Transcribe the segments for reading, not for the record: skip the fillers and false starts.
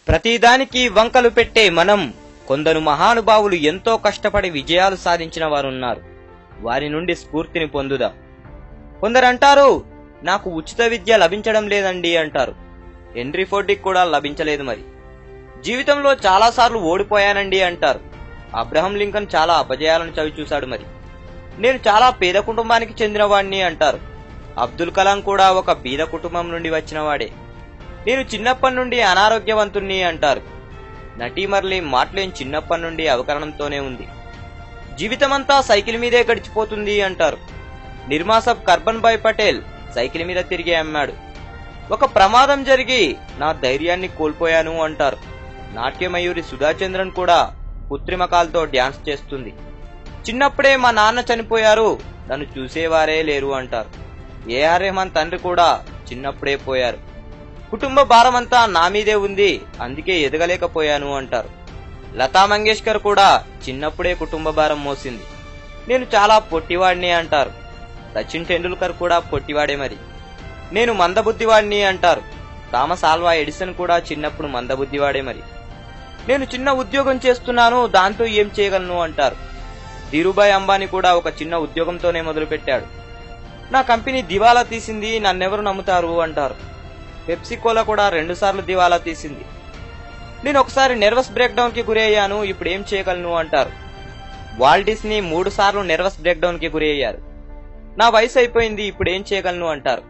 ప్రతిదానికి వంకలు పెట్టే మనం కొందరు మహానుభావులు ఎంతో కష్టపడి విజయాలు సాధించిన వారున్నారు. వారి నుండి స్ఫూర్తిని పొందుదాం. కొందరంటారు, నాకు ఉచిత విద్య లభించడం లేదండి అంటారు. హెన్రీ ఫోర్డ్కి కూడా లభించలేదు. మరి జీవితంలో చాలాసార్లు ఓడిపోయానండి అంటారు. అబ్రహం లింకన్ చాలా అపజయాలను చవిచూశాడు. మరి నేను చాలా పేద కుటుంబానికి చెందినవాడిని అంటారు. అబ్దుల్ కలాం కూడా ఒక బీద కుటుంబం నుండి వచ్చినవాడే. నేను చిన్నప్పటి నుండి అనారోగ్యవంతుణ్ణి అంటారు. నటీమర్లి మాట్లేని చిన్నప్పటి నుండి అవకరణంతోనే ఉంది. జీవితమంతా సైకిల్ మీదే గడిచిపోతుంది అంటారు. నిర్మాసబ్ కర్బన్ భాయ్ పటేల్ సైకిల్ మీద తిరిగి అమ్మాడు. ఒక ప్రమాదం జరిగి నా ధైర్యాన్ని కోల్పోయాను అంటారు. నాట్యమయూరి సుధాచంద్రన్ కూడా కృత్రిమ కాలుతో డ్యాన్స్ చేస్తుంది. చిన్నప్పుడే మా నాన్న చనిపోయారు, నన్ను చూసేవారే లేరు అంటారు. ఏఆర్ రెహమాన్ తండ్రి కూడా చిన్నప్పుడే పోయారు. కుటుంబ భారమంతా నా మీదే ఉంది, అందుకే ఎదగలేకపోయాను అంటారు. లతా మంగేష్కర్ కూడా చిన్నప్పుడే కుటుంబ భారం మోసింది. నేను చాలా పొట్టివాడిని అంటారు. సచిన్ టెండూల్కర్ కూడా పొట్టివాడే. మరి నేను మందబుద్ధివాడిని అంటారు. థామస్ ఆల్వా ఎడిసన్ కూడా చిన్నప్పుడు మందబుద్ధివాడే. మరి నేను చిన్న ఉద్యోగం చేస్తున్నాను, దాంతో ఏం చేయగలను అంటారు. ధీరుభాయ్ అంబానీ కూడా ఒక చిన్న ఉద్యోగంతోనే మొదలుపెట్టాడు. నా కంపెనీ దివాలా తీసింది, నన్నెవరు నమ్ముతారు అంటారు. పెప్సికోలా కూడా 2 సార్లు దివాలా తీసింది. నేను ఒకసారి నెర్వస్ బ్రేక్ డౌన్ కి గురి అయ్యాను, ఇప్పుడు ఏం చేయగలను అంటారు. వాల్ట్ డిస్నీ 3 సార్లు నెర్వస్ బ్రేక్ డౌన్ కి గురి అయ్యారు. నా వయసు అయిపోయింది, ఇప్పుడు ఏం చేయగలను అంటారు.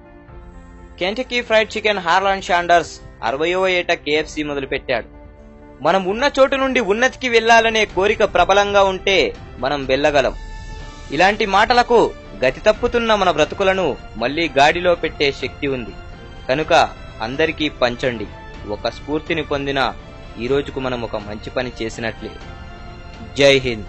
Kentucky fried chicken Harland Sanders 60వ ఏట కేఎఫ్సి మొదలుపెట్టాడు. మనం ఉన్న చోటు నుండి ఉన్నతికి వెళ్లాలనే కోరిక ప్రబలంగా ఉంటే మనం వెళ్ళగలం. ఇలాంటి మాటలకు గతి తప్పుతున్న మన బ్రతుకులను మళ్లీ గాడిలో పెట్టే శక్తి ఉంది. కనుక అందరికీ పంచండి. ఒక స్ఫూర్తిని పొందిన ఈ రోజుకు మనం ఒక మంచి పని చేసినట్లే. జై హింద్.